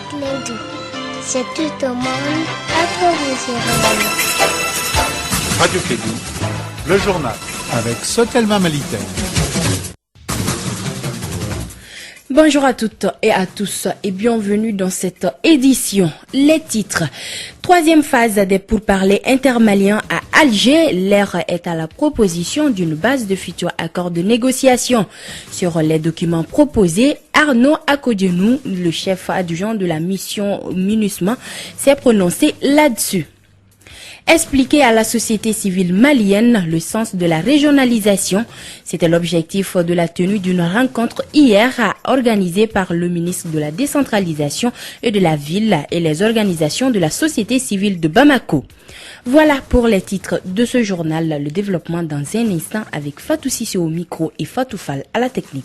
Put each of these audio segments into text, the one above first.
Clédou. C'est tout au monde après vous. Radio Clédou, le journal avec Sotelma Malitaire. Bonjour à toutes et à tous et bienvenue dans cette édition. Les titres. Troisième phase des pourparlers intermaliens à Alger. L'heure est à la proposition d'une base de futurs accords de négociation. Sur les documents proposés, Arnaud Akodienou, le chef adjoint de la mission MINUSMA, s'est prononcé là-dessus. Expliquer à la société civile malienne le sens de la régionalisation. C'était l'objectif de la tenue d'une rencontre hier organisée par le ministre de la décentralisation et de la ville et les organisations de la société civile de Bamako. Voilà pour les titres de ce journal. Le développement dans un instant avec Fatou Sissé au micro et Fatou Fall à la technique.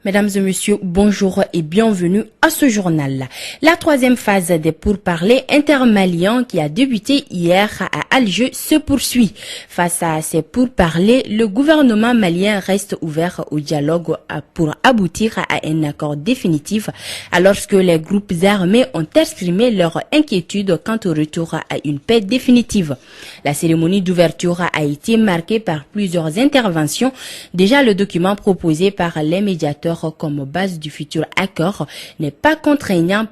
Mesdames et messieurs, bonjour et bienvenue à ce journal. La troisième phase des pourparlers intermaliens qui a débuté hier à Alger se poursuit. Face à ces pourparlers, le gouvernement malien reste ouvert au dialogue pour aboutir à un accord définitif, alors que les groupes armés ont exprimé leur inquiétude quant au retour à une paix définitive. La cérémonie d'ouverture a été marquée par plusieurs interventions. Déjà, le document proposé par les médiateurs comme base du futur accord n'est pas contraignant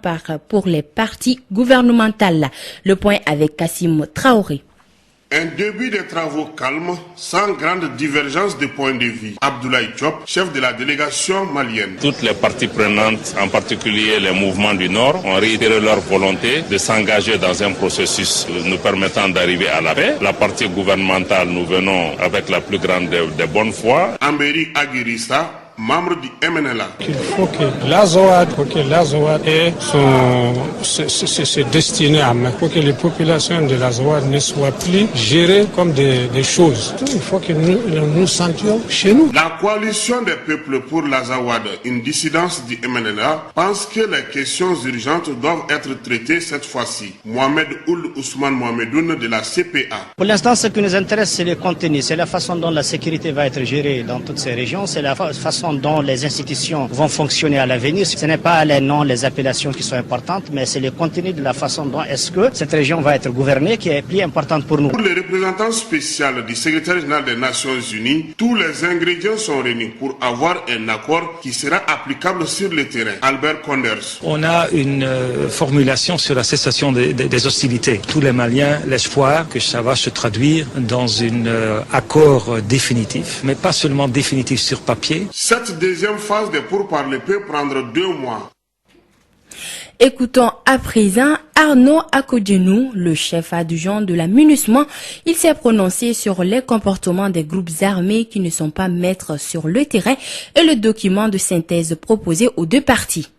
pour les parties gouvernementales. Le point avec Kassim Traoré. Un début de travaux calmes, sans grande divergence de point de vue. Abdoulaye Diop, chef de la délégation malienne. Toutes les parties prenantes, en particulier les mouvements du Nord, ont réitéré leur volonté de s'engager dans un processus nous permettant d'arriver à la paix. La partie gouvernementale, nous venons avec la plus grande des bonnes foi. Amberi Aguirissa, membre du MNLA. Il faut que l'Azawad se destine à mettre, pour que les populations de l'Azawad ne soient plus gérées comme des choses. Il faut que nous sentions chez nous. La coalition des peuples pour l'Azawad, une dissidence du MNLA, pense que les questions urgentes doivent être traitées cette fois-ci. Mohamed Ould Ousmane Mohamedoun de la CPA. Pour l'instant, ce qui nous intéresse, c'est le contenu, c'est la façon dont la sécurité va être gérée dans toutes ces régions, c'est la façon dont les institutions vont fonctionner à l'avenir. Ce n'est pas les noms, les appellations qui sont importantes, mais c'est le contenu de la façon dont est-ce que cette région va être gouvernée qui est plus importante pour nous. Pour le représentant spécial du secrétaire général des Nations Unies, tous les ingrédients sont réunis pour avoir un accord qui sera applicable sur le terrain. Albert Conders. On a une formulation sur la cessation des hostilités. Tous les Maliens, l'espoir que ça va se traduire dans un accord définitif, mais pas seulement définitif sur papier. Cette deuxième phase des pourparlers peut prendre 2 mois. Écoutons à présent Arnaud Akodienou, le chef adjoint de la MINUSMA. Il s'est prononcé sur les comportements des groupes armés qui ne sont pas maîtres sur le terrain et le document de synthèse proposé aux deux parties.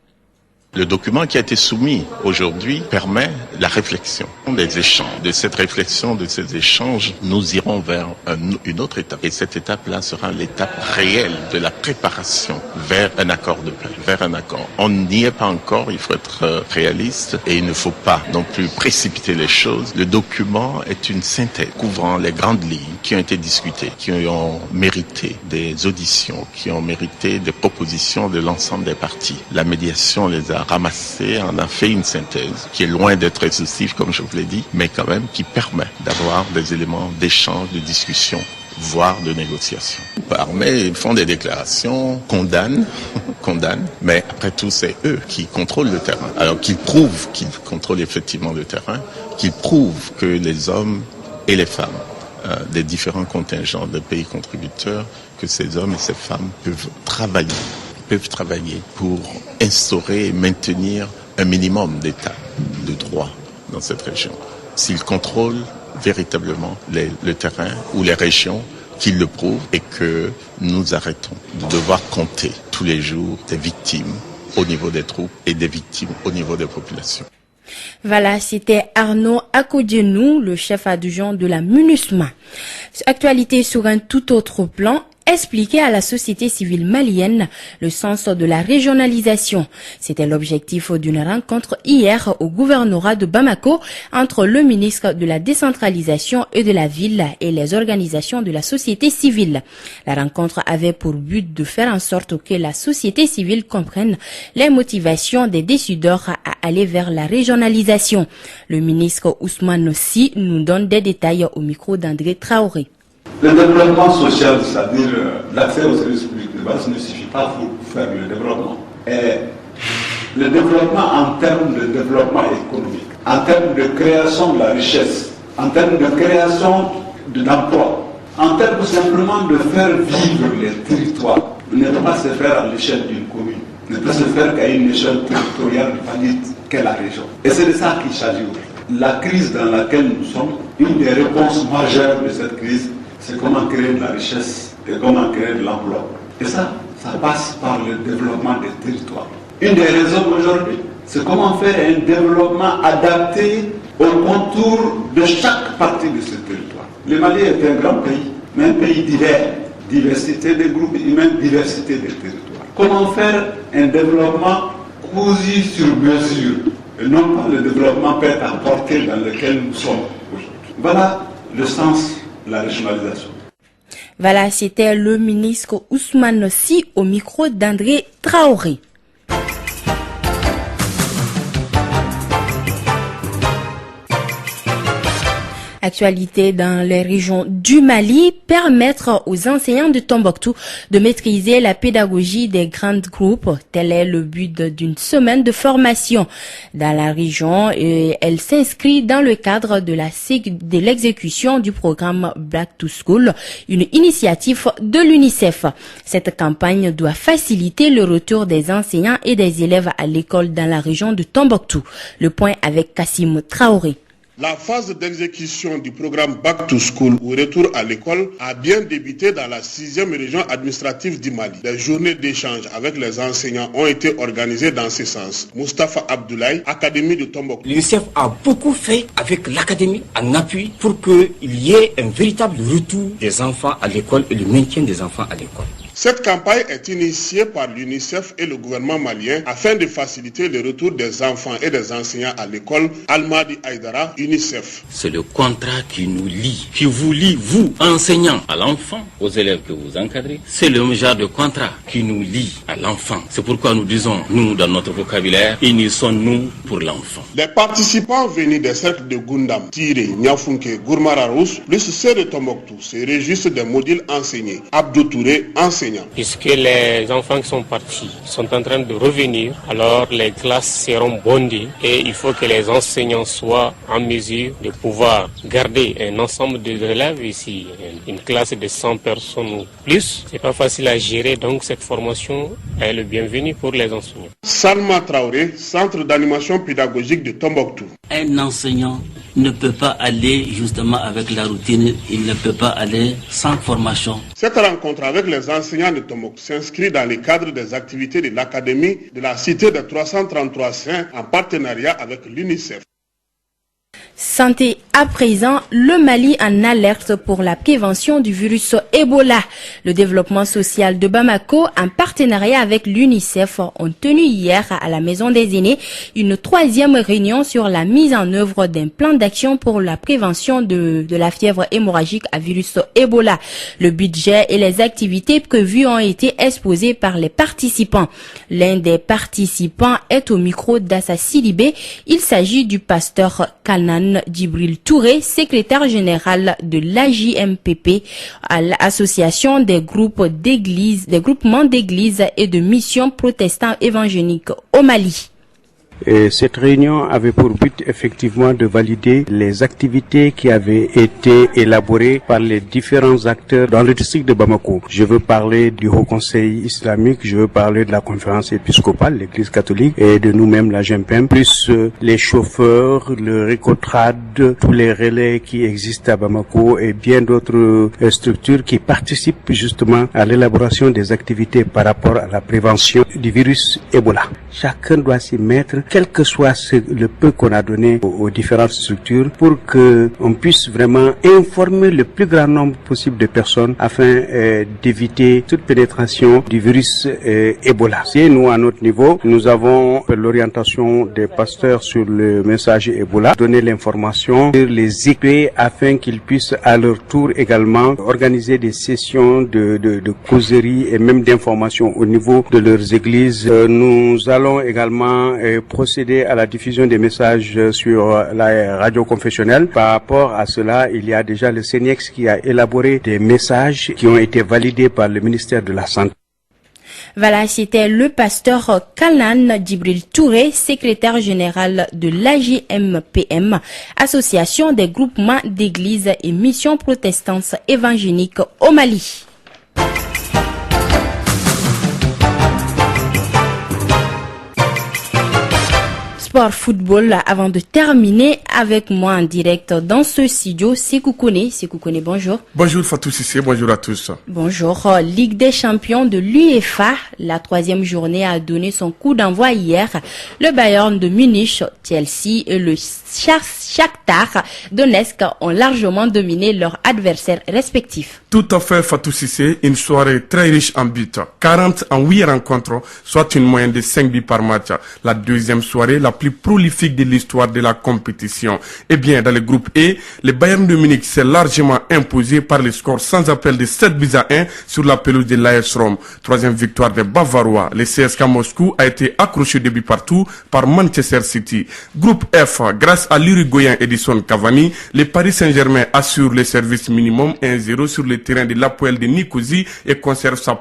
Le document qui a été soumis aujourd'hui permet la réflexion, des échanges. De cette réflexion, de ces échanges, nous irons vers une autre étape. Et cette étape-là sera l'étape réelle de la préparation vers un accord de paix, vers un accord. On n'y est pas encore, il faut être réaliste et il ne faut pas non plus précipiter les choses. Le document est une synthèse couvrant les grandes lignes qui ont été discutées, qui ont mérité des auditions, qui ont mérité des propositions de l'ensemble des parties. La médiation les a ramassé, on a fait une synthèse qui est loin d'être exhaustive, comme je vous l'ai dit, mais quand même qui permet d'avoir des éléments d'échange, de discussion, voire de négociation. L'armée font des déclarations, condamnent, mais après tout, c'est eux qui contrôlent le terrain. Alors qu'ils prouvent qu'ils contrôlent effectivement le terrain, qu'ils prouvent que les hommes et les femmes des différents contingents des pays contributeurs, que ces hommes et ces femmes peuvent travailler pour instaurer et maintenir un minimum d'état de droit dans cette région. S'ils contrôlent véritablement le terrain ou les régions, qu'ils le prouvent et que nous arrêtons de devoir compter tous les jours des victimes au niveau des troupes et des victimes au niveau des populations. Voilà, c'était Arnaud Akodienou, le chef adjoint de la MINUSMA. Actualité sur un tout autre plan. expliquer à la société civile malienne le sens de la régionalisation. C'était l'objectif d'une rencontre hier au gouvernorat de Bamako entre le ministre de la décentralisation et de la ville et les organisations de la société civile. La rencontre avait pour but de faire en sorte que la société civile comprenne les motivations des décideurs à aller vers la régionalisation. Le ministre Ousmane Sy nous donne des détails au micro d'André Traoré. Le développement social, c'est-à-dire l'accès aux services publics de base, ne suffit pas pour faire le développement. Et le développement en termes de développement économique, en termes de création de la richesse, en termes de création d'emploi, en termes simplement de faire vivre les territoires, ne peut pas se faire à l'échelle d'une commune, ne peut se faire qu'à une échelle territoriale valide qu'est la région. Et c'est de ça qu'il s'agit aujourd'hui. La crise dans laquelle nous sommes, une des réponses majeures de cette crise, c'est comment créer de la richesse et comment créer de l'emploi. Et ça passe par le développement des territoires. Une des raisons aujourd'hui, c'est comment faire un développement adapté aux contours de chaque partie de ce territoire. Le Mali est un grand pays, mais un pays divers. Diversité des groupes humains, diversité des territoires. Comment faire un développement cousu sur mesure et non pas le développement prêt-à-porter dans lequel nous sommes aujourd'hui. Voilà le sens de la régionalisation. Voilà, c'était le ministre Ousmane Sy au micro d'André Traoré. Actualité dans les régions du Mali, permettre aux enseignants de Tombouctou de maîtriser la pédagogie des grands groupes. Tel est le but d'une semaine de formation dans la région et elle s'inscrit dans le cadre de l'exécution du programme Back to School, une initiative de l'UNICEF. Cette campagne doit faciliter le retour des enseignants et des élèves à l'école dans la région de Tombouctou. Le point avec Kassim Traoré. La phase d'exécution du programme Back to School ou retour à l'école a bien débuté dans la 6e région administrative du Mali. Des journées d'échange avec les enseignants ont été organisées dans ce sens. Moustapha Abdoulaye, Académie de Tombouctou. L'UNICEF a beaucoup fait avec l'Académie en appui pour qu'il y ait un véritable retour des enfants à l'école et le maintien des enfants à l'école. Cette campagne est initiée par l'UNICEF et le gouvernement malien afin de faciliter le retour des enfants et des enseignants à l'école. Almadi Aïdara, UNICEF. C'est le contrat qui nous lie, qui vous lie, vous, enseignants, à l'enfant, aux élèves que vous encadrez. C'est le genre de contrat qui nous lie à l'enfant. C'est pourquoi nous disons, nous, dans notre vocabulaire, unissons-nous pour l'enfant. Les participants venus des cercles de Gundam, Tiré, Niafunke, Gourmara-Rousse, plus ceux de Tombouctou, se réjouissent des modules enseignés. Abdou Touré, enseignant. Puisque les enfants qui sont partis sont en train de revenir, alors les classes seront bondées et il faut que les enseignants soient en mesure de pouvoir garder un ensemble d'élèves ici. Une classe de 100 personnes ou plus, c'est pas facile à gérer, donc cette formation est le bienvenu pour les enseignants. Salma Traoré, Centre d'animation pédagogique de Tombouctou. Un enseignant ne peut pas aller justement avec la routine, il ne peut pas aller sans formation. Cette rencontre avec les enseignants de Tombouctou s'inscrit dans le cadre des activités de l'Académie de la Cité des 333 Saints en partenariat avec l'UNICEF. Santé à présent, le Mali en alerte pour la prévention du virus Ebola. Le développement social de Bamako, en partenariat avec l'UNICEF, ont tenu hier à la Maison des Aînés une 3e réunion sur la mise en œuvre d'un plan d'action pour la prévention de la fièvre hémorragique à virus Ebola. Le budget et les activités prévues ont été exposés par les participants. L'un des participants est au micro d'Assa Sidibé. Il s'agit du pasteur Kanan Djibril Touré, secrétaire général de l'AJMPP, à l'association des groupements d'églises et de missions protestants évangéliques au Mali. Et cette réunion avait pour but effectivement de valider les activités qui avaient été élaborées par les différents acteurs dans le district de Bamako. Je veux parler du Haut Conseil islamique, je veux parler de la conférence épiscopale, l'Église catholique et de nous-mêmes, la GEMPEM, plus les chauffeurs, le Récotrad, tous les relais qui existent à Bamako et bien d'autres structures qui participent justement à l'élaboration des activités par rapport à la prévention du virus Ebola. Chacun doit s'y mettre quel que soit le peu qu'on a donné aux différentes structures, pour que on puisse vraiment informer le plus grand nombre possible de personnes afin d'éviter toute pénétration du virus Ebola. Et nous, à notre niveau, nous avons l'orientation des pasteurs sur le message Ebola, donner l'information sur les équipes afin qu'ils puissent à leur tour également organiser des sessions de causerie et même d'information au niveau de leurs églises. Nous allons également procéder à la diffusion des messages sur la radio confessionnelle. Par rapport à cela, il y a déjà le CNEX qui a élaboré des messages qui ont été validés par le ministère de la Santé. Voilà, c'était le pasteur Kanan Djibril Touré, secrétaire général de l'AJMPM, Association des groupements d'églises et missions protestantes évangéliques au Mali. Sport football, avant de terminer avec moi en direct dans ce studio, Sekou Kone. Sekou Kone, bonjour. Bonjour Fatou Cissé, bonjour à tous. Bonjour. Ligue des champions de l'UEFA, la 3e journée a donné son coup d'envoi hier. Le Bayern de Munich, Chelsea et le Shakhtar Donetsk ont largement dominé leurs adversaires respectifs. Tout à fait Fatou Cissé, une soirée très riche en buts. 40 en 8 rencontres, soit une moyenne de 5 buts par match. La deuxième soirée, la plus prolifique de l'histoire de la compétition. Eh bien, dans le groupe E, le Bayern de Munich s'est largement imposé par le score sans appel de 7-1 sur la pelouse de l'AS Rome. Troisième victoire des Bavarois. Le CSKA Moscou a été accroché de but partout par Manchester City. Groupe F, grâce à l'Uruguayen Edison Cavani, le Paris Saint-Germain assure le service minimum 1-0 sur le terrain de l'Apoel de Nicosie et conserve sa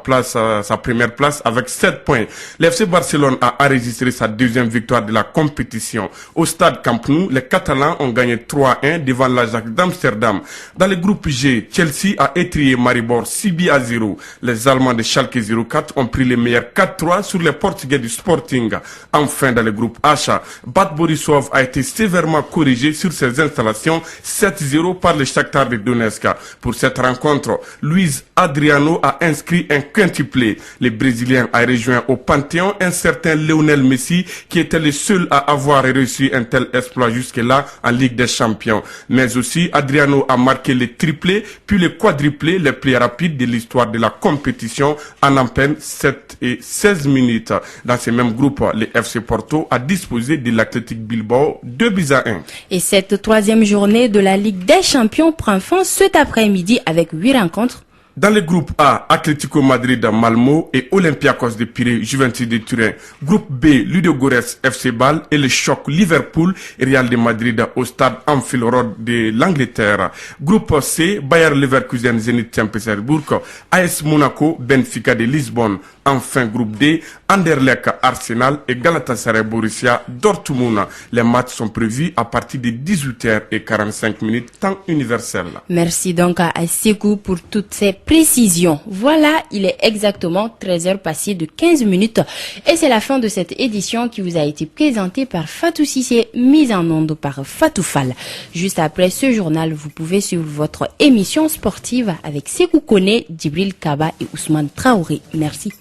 première place avec 7 points. L'FC Barcelone a enregistré sa deuxième victoire de la compétition. Au stade Camp Nou, les Catalans ont gagné 3-1 devant l'Ajax d'Amsterdam. Dans le groupe G, Chelsea a étrié Maribor 6-0. Les Allemands de Schalke 04 ont pris les meilleurs 4-3 sur les Portugais du Sporting. Enfin, dans le groupe H, Bad Borisov a été sévèrement corrigé sur ses installations 7-0 par le Shakhtar de Donetsk. Pour cette rencontre, Luis Adriano a inscrit un quintuplé. Le Brésilien a rejoint au Panthéon un certain Lionel Messi qui était le seul à avoir réussi un tel exploit jusque-là en Ligue des Champions. Mais aussi, Adriano a marqué le triplé puis le quadruplé les plus rapides de l'histoire de la compétition en peine 7 et 16 minutes. Dans ce même groupe, le FC Porto a disposé de l'Athletic Bilbao 2-1. Et cette 3e journée de la Ligue des Champions prend fin cet après-midi avec 8 rencontres. Dans le groupe A, Atlético Madrid Malmo et Olympiakos de Pirée, Juventus de Turin. Groupe B, Ludogorets FC Bâle et le choc Liverpool et Real de Madrid au stade Anfield Road de l'Angleterre. Groupe C, Bayer Leverkusen Zenit Saint-Pétersbourg, AS Monaco, Benfica de Lisbonne. Enfin, groupe D, Anderlecht Arsenal et Galatasaray Borussia Dortmund. Les matchs sont prévus à partir de 18h45 temps universel. Merci donc à Sekou pour toutes ces précisions. Voilà, il est exactement 13h passé de 15 minutes et c'est la fin de cette édition qui vous a été présentée par Fatou Cissé, mise en onde par Fatou Fall. Juste après ce journal, vous pouvez suivre votre émission sportive avec Sekou Kone, Djibril Kaba et Ousmane Traoré. Merci.